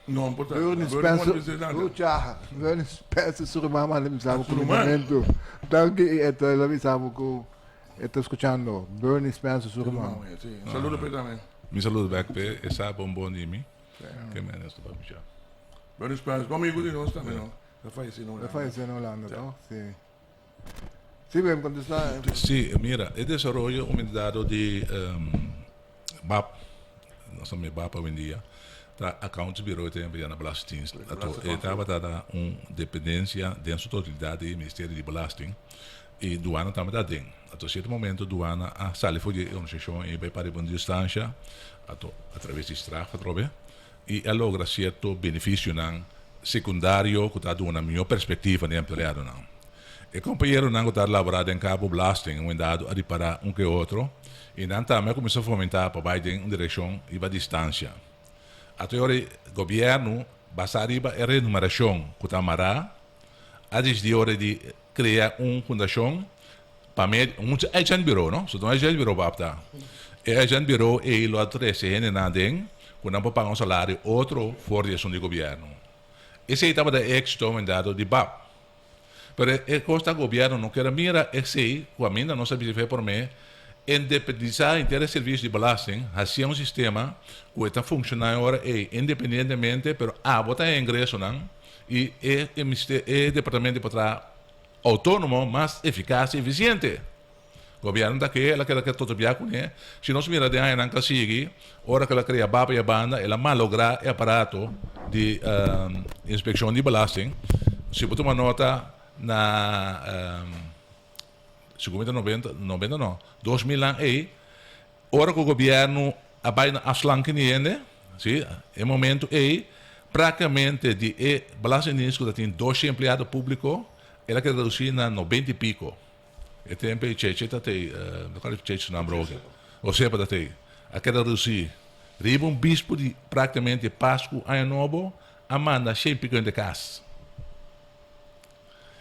não importa. Bernie Spencer surma mandou por momento. Tanto esto lo avisamos que estou escuchando Bernie Spencer surma. Saludo para também. Mi saludo back pe esa bombón de mí. Que me das para puxar. Bernie Spencer, comigo de nós também não. Já faleceu na Holanda, não? Sim. Sí, bien, contestar. Sí, mira, el desarrollo aumentado de BAP, no sé, BAP hoy en día, está Accounts Bureau de na Belasting. Estaba dada una dependencia de su totalidad del Ministerio de Belasting y Duana también da den. A cierto momento Duana sale fuori di organizzazione e vai para una distancia a través de strafa trobe y logra cierto beneficio secundario que da una mejor perspectiva de empleado. O companheiro não está laborado em cabo belasting, um dado a reparar que outro, e não também começou a fomentar para Biden uma direção e uma distância. Até agora, o governo basta arriba a renumeração que está mará, a de hora de criar uma fundação para um agent bureau, não? Se não é agent bureau, basta. E agent bureau é o outro SN na den, quando não pagar um salário outro fora de ação do governo. Esse estava da ex-tom dado de BAP. Pero el costa gobierno no quiere mirar ese, cuando no sabe por mí, independizar inteiro serviço de belasting, hacia um sistema que está funcionando agora independentemente, pero botar ingresso não, e o departamento para autônomo mais eficaz e eficiente. Governo daqui, ela quer todo dia com ele. Se nós mira de aí não consegue, hora que ela cria baba e a banda, ela malogra o aparato de inspeção de belasting. Se botar uma nota na 2000 aí, hora que o governo abai na afslanken niende, sim, em momento aí, praticamente de belastingdienst que tem 2 empregados públicos, ela quer reduzir na 90 e pico. E tempo aí, tchê, tá aí, não quero tchê na broga. Ou seja, tá aí, a quer reduzir. Riba bispo de praticamente Páscoa, Ano Novo, amanda 100 pico de casa.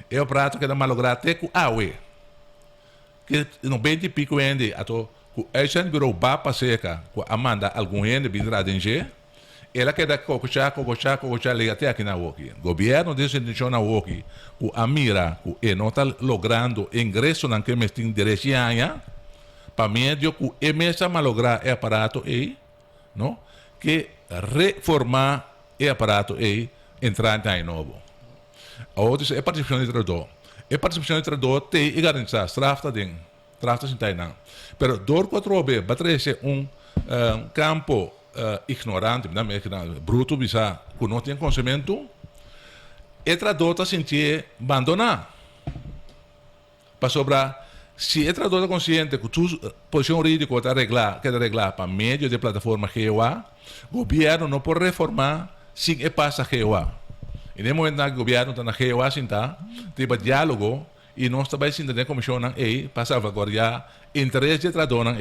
É o prato que dá malograr até com aue. Que 90 e pico ende, ato, com a gente virou bapa seca, com amanda algum ende, vidra de ela quer dar cocochá, liga até aqui na Woki. Governo decidiu na Woki, com a mira, com e não está logrando ingresso na que me tem direção, para mim, eu com e mesa malograr o aparato aí, não? Que reformar o aparato aí, entrar em novo. A outra é participação de trabalhador. E participação de trabalhador tem e garantir strafta ding, strafta sem tai não. Pero door 4B, batrese campo ignorante, bruto, bisa, que não tem conhecimento, e trabalhador está sentir abandonar. Para sobrar, se o trabalhador está consciente que a posição jurídica quer arreglar para meio de plataforma GOA, o governo não pode reformar sem que passa GOA. E no momento que o governo está na GOA, tem diálogo e nós também sinta a comissão para salvaguardar interesse de trabalhador.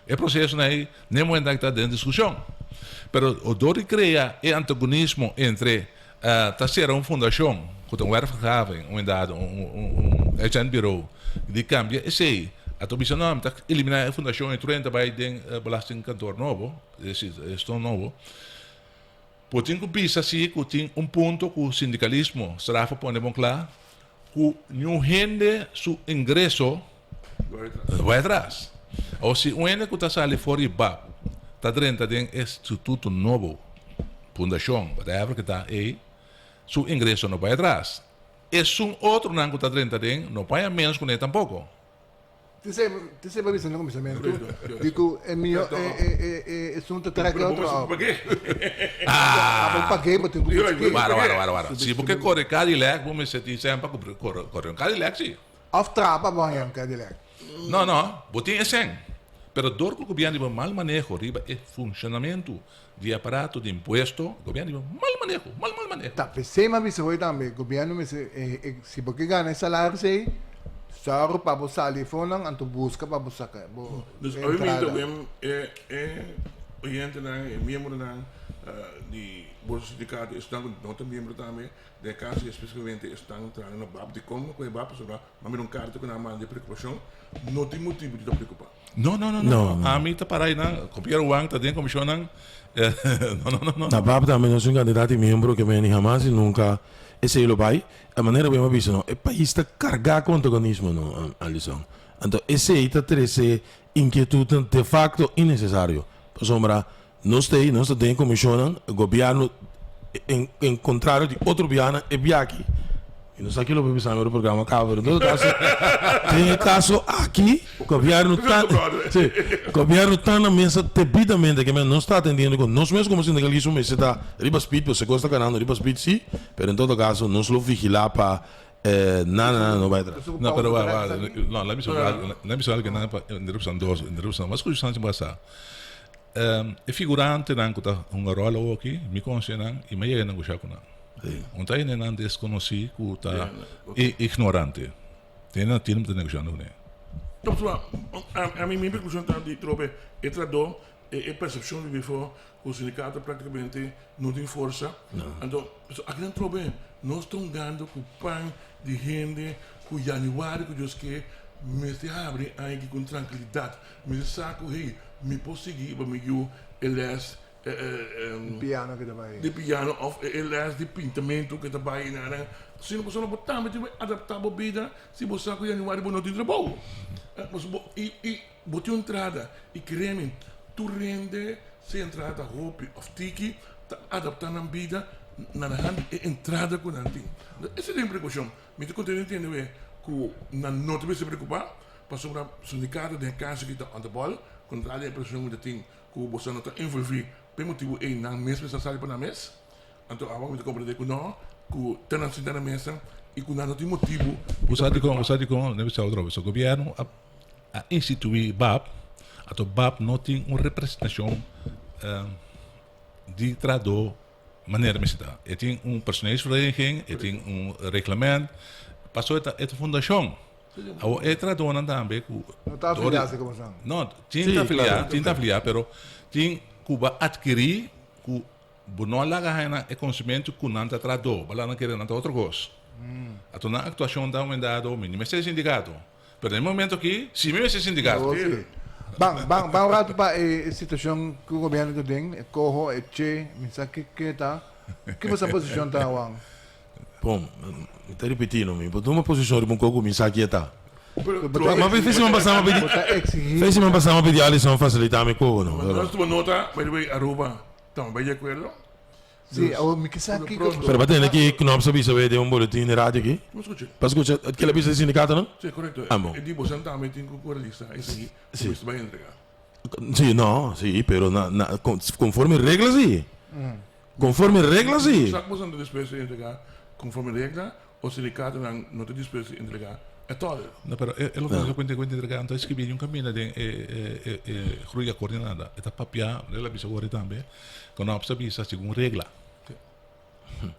O processo no momento que está dentro de discussão. Mas o dor cria o antagonismo entre uma fundação, que tem um werkgever, agent bureau, de cambia, e sei, a comissão não está eliminar a fundação e trouxe também o belastingkantoor novo, este novo. Porque tem que assim, que tem ponto que o sindicalismo será para pôr bem claro, que não rende seu ingresso vai atrás. Ou se o ene que está saindo fora de BAP, está dentro de instituto novo, fundação, whatever que está aí, seu ingresso não vai atrás. E um outro não que está dentro de não vai a menos com ele tampouco. Ti sei per no commissariamento? Dico, è mio, sono tre che ho trovato. Paguei, mas tem que Guarda. Se porque corre Cadillac, vamos sentir sempre para correr um Cadillac, sim. Off trapa, bom, Cadillac. Não, botem é 100. Pero dor que o governo de mal manejo, riba é funcionamento de aparato de imposto, o governo de mal manejo. Tá, pensei, mas isso foi também, o governo, se porque ganha salário, sei, só para você ali fora, então busca para você sacar. Dus obviamente o gente membro de Bolsa Sindicato estão não membro também, de caso especificamente estão entrando no BAP de como com o BAP sobre mas um carta com a mão de preocupação, não tem motivo de preocupar. Não. A mim está para aí não, copiar o banco, está dentro comissão não. Não. Na BAP também nós um candidato e membro que vem jamais e nunca esse ele vai a maneira bem visto não é país está carregar com antagonismo não Alisson. Então esse aí está trazendo inquietude de facto innecessário. Por sombra nós tem comissão o governo em contrário de outro governo é biaki. E nós aqui lo pensamos no programa Cabo. Em todo caso, tem caso aqui, o governo está na mesa debidamente, que não está atendendo com nós mesmos como sindicalismo, mas está riba speed, você gosta ganhando riba speed sim, mas em todo caso, nós lo vigilar para não vai atrás. Não, pero não, lá me fala que não é interrupção, mas que justamente passar. E figurante não que está um rolo aqui, me conhece e me chega não gostar com não. Onde aí não desconhecido que está ignorante. Tem que negociar não é. Então, a minha pergunta está de trobe é trador e percepção de before que o sindicato praticamente não tem força. Então, aqui não trobe nós estamos dando com o pão de gente com o januário que Deus quer me se abre aí com tranquilidade. Me saco aí me posso seguir para me eu eles piano que vai de piano of eles de pintamento que vai na se não posso botar mas adaptar a bebida se você saco januário não tem trabalho e botar entrada e creme tu rende se entrada roupa of tiki adaptar na vida na entrada com nanti essa é a precaução me te contente entender que não te se preocupar passou para sindicato de casa que está aan de bal, quando a impressão de tem que o Bolsonaro está envolvido, por motivo na mesa se sai para na mesa, então a vamos compreender que não, que está na cidade na mesa e que não tem motivo. Usado com, deve ser outra vez, o governo a instituir BAP, a BAP não tem uma representação de tradutor maneira de estar. Ele tem personeelsvereniging, ele tem reglamento, passou esta fundação. É tradutor também. Não está afiliado, como são? Não, tinha afiliado, pero tem que adquirir que não laga é conhecimento que não está tradutor, para não querer nada outra coisa. A na actuação da aumentado, mínimo é sindicato. Pero no momento aqui, se mesmo é sindicato. Bang rato pa situação que o governo tem, corro, che, minsa que tá. Que você posição tá wang? Bom, está repetindo, me botou uma posição de um pouco me saqueta. Mas fez uma passar uma pedir Alisson facilitar me cogo, não. Nós temos nota, by the way, Aruba, estamos bem de acordo? Sim, o Mikisaki. Pero batendo aqui que não sabe saber de boletim de rádio aqui. Vamos escutar. Para escutar aquela pista de sindicato, não? Sim, correto. Bom. E de Bolsonaro também tem que correlista, isso aqui, isso vai entregar. Sim, não, sim, pero conforme regras, sim. Conforme regras, sim. Sabe que Bolsonaro despesa entregar conforme regra, o sindicato não tem despesa entregar. É todo. Não, pero é lo que eu entregar, então escrevi um caminho de gruia coordenada. Eta papia, ela bisa agora também, que não precisa bisa segundo regra.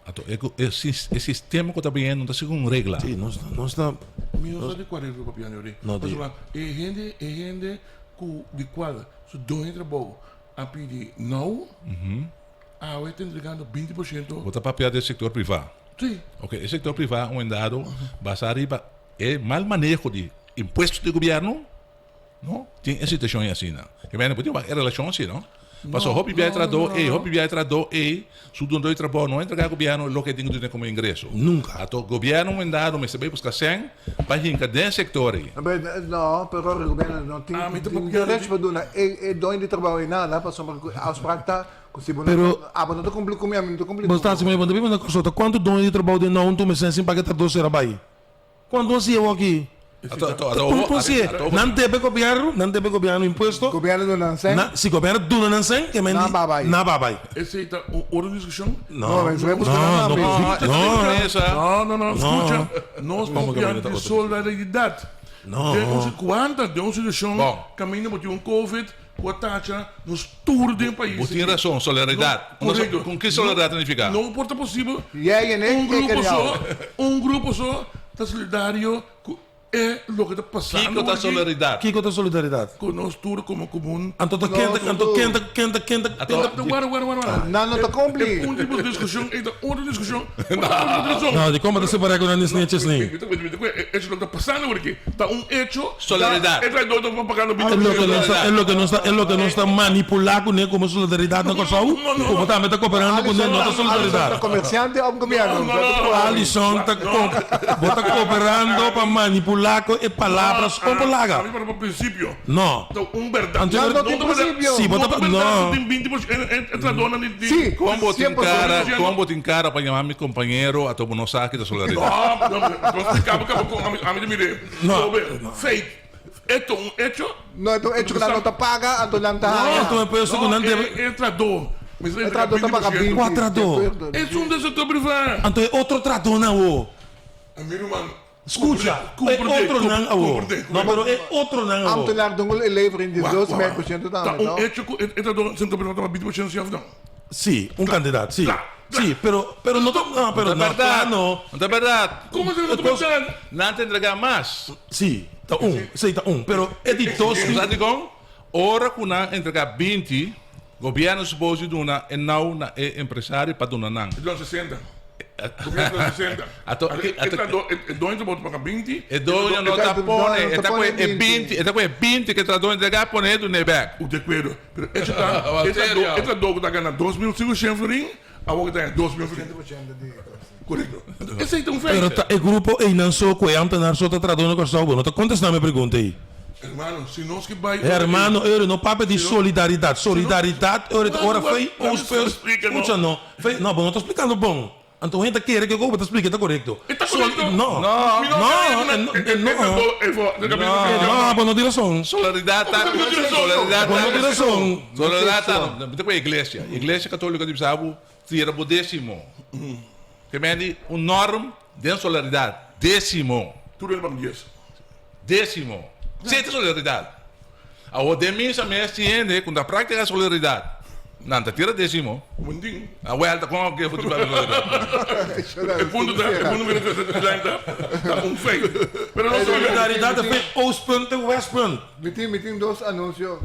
Então, o sistema que está bem não está segundo regra. Sim, não está. Meu só de 40 papia ali. Não, mas lá, gente que de quadra, se dois trabalho a pedir não, a vai estar entregando 20%. Bota papel do setor privado. Sim. Ok, o setor privado, um dado, basado em mal manejo de impostos do governo, não? Tem a situação assim, não? E bem, pode ter relação assim, não? Passou, hobby viaja trador, se o dono trabalho não entregar ao governo, o que tem que ter como ingresso. Nunca. Então, o governo, um dado, mas também busca 100, para rincar 10 sectores. Não, pero o governo não tem direito para donar. É dono de trabalho e nada, para só aos práticos. Pero não está cumprindo com não está cumprindo. Você está assim, mas quanto dono de trabalho de não, tu me sentes para que tradutor será bem? Quando você é aqui? Não deve governo imposto. Governo não sei. Se governo não sei, que men na babai. Esse é outra discussão. Não, mas vai buscar não, escuta. Nós vamos de solidariedade. Não. De uma situação, caminho para Covid, com a taxa, nos tudo do país. Você tem razão, solidariedade. Com que solidariedade significa? Não importa possível. Um grupo só está solidário. É o que está passando. Que está solidariedade? Que está solidariedade? Conosco tudo como comum. Então quenta. Não está cumprindo. Um tipo de discussão, outra discussão. Não, de como você vai com isso nem assim. É o que está passando aqui. Está hecho. Solidariedade. É o pagando É lo que não está manipulado como solidariedade na coisa. Como está cooperando com não solidariedade. Comerciante ou governo? Alisson está cooperando para manipular e palavras populares. Para o princípio. Não. Então, verdade. Não tem princípio. Sim, não. Tem 20% entra dona de. Sim. Como te encara para chamar meu companheiro a tomar saque da solidariedade? Não, acaba com a minha mire. Não. Fake. Esto un hecho. No, esto hecho que la nota paga, então não está. Então é por isso que não deve. Entrador. Entrador está pagando 4 trador. É do setor privado. Então é outro trador não. Amigo, mano. Escuta, é outro não. Não, mas é outro não. Ambtenaar doen we leveren in 12% Tá um hecho que entrador setor privado está 20% se não. Sim, candidato, sim. Sim, pero não é verdade. Como você não está pensando? Não te entregar mais. Sim, está pero é de todos. Sabe como? Ora que não entregar 20, governo supôs de uma e não é empresário para donar não. Então 60. Governo 60. Dois de para 20. E dois não está pone, está com 20 que traduz entregar pone do neback. O de acordo. Pero esse dogo está ganhando 2.500 florim, a outra está 2.000 florim. Correto. Esse aí tá pero o grupo e não só que ambtenaar só está traduzindo com o não está contestando a minha pergunta aí. Hermano, se nós que vai. Hermano, eu não papo de solidariedade. Solidariedade, ora foi os pelos. Escuta, não. Não, não estou explicando bom. Então, gente quer que eu vou te explicar, está correto. Está correcto. Não, não, não direção. Solidariedade tá. Solidariedade tá. Não tem igreja. Igreja católica de Sabo tira o décimo. Que mende norma de solidariedade. Décimo. Tudo é bandies. Décimo. Sete solidariedade. A o de missa me estiende quando a prática é solidariedade. Não, tira décimo. Mundinho. A vuelta com o que foi para O fundo tá feio. Pero não Solidariedade é feito Oostpunt e Westpunt. Meting dois anúncios.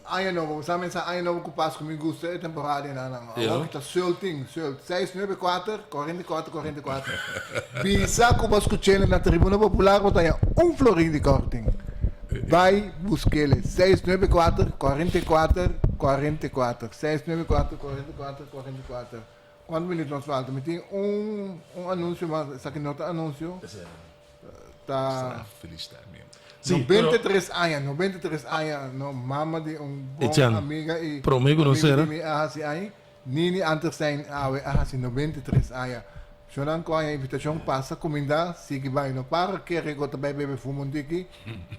Ano novo, sabe essa ano novo que passa comigo, é temporário, não. Agora está soltinho, 694, 44. Bisa que você escuta na Tribuna Popular, você tem florim de corting. Vai buscar ele, 694, 44. 694, 44. Quantos minutos nos faltam? Meting anúncio, mas essa aqui não está anúncio. Tá. Felicidade mesmo. Sim, 93 anos, no mama de bom amiga e promigo não será? Nini Andersen, 93 anos. Zolang ko ang invitasyon passa comida, sige ba no para que rego também bebe fumondiki,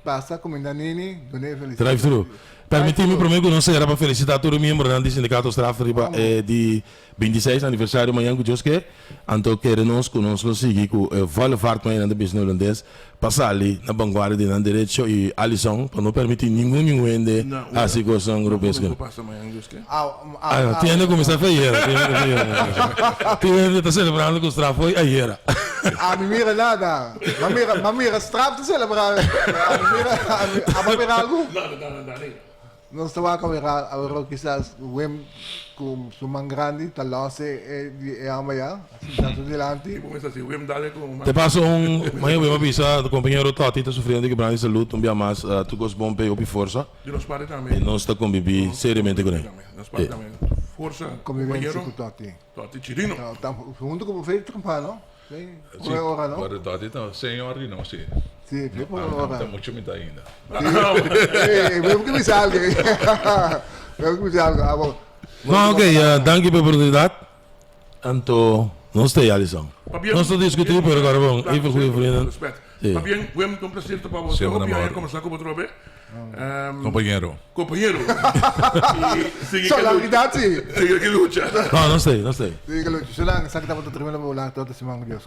passa comida Nini, done felicidade. Drive-thru. Permiti-me primeiro não será para felicitar todo membro do sindicato Strafriba de 26 aniversário amanhã que Deus quer. Então queremos conosco seguir com vale farto ainda do business holandês, passar ali na vanguarda de direito e Alisson para não permitir ninguém de a situação europeica. Tinha que começar a feira. Tinha que celebrando que o Straf foi ayer. Me mira nada. Mamira Straf te celebrar. Mira algo? Nada. Nós estamos a ver agora quizás o com sumang grande, talose e amanhã, assim tanto delante. Te passo amanhã eu vou avisar do companheiro Tati está sofrendo de quebrança de saúde, um dia mais, tu gosta bom para força. E nós está conviver seriamente com ele. Força, convivência com Tati. Tati Chirino. Junto com o feito campano. Como é hora, não? Agora Tati não, senhor e não sei. Sim, por hora. Está muito ainda. Vamos que me salga. Vamos que me salga. Não, ok, dank je pela oportunidade. Então, não sei, Alisson. Nós estamos discutindo por agora, bom, even goede vrienden. Fabián, vamos um prazer para você. Eu vou começar com outro bem. Companheiro. Solidaridade. Sigue que lucha. Não sei. Sigue que lucha. Solang, sakit ako ito, Tribuna Popular, todo si Mang Diyos.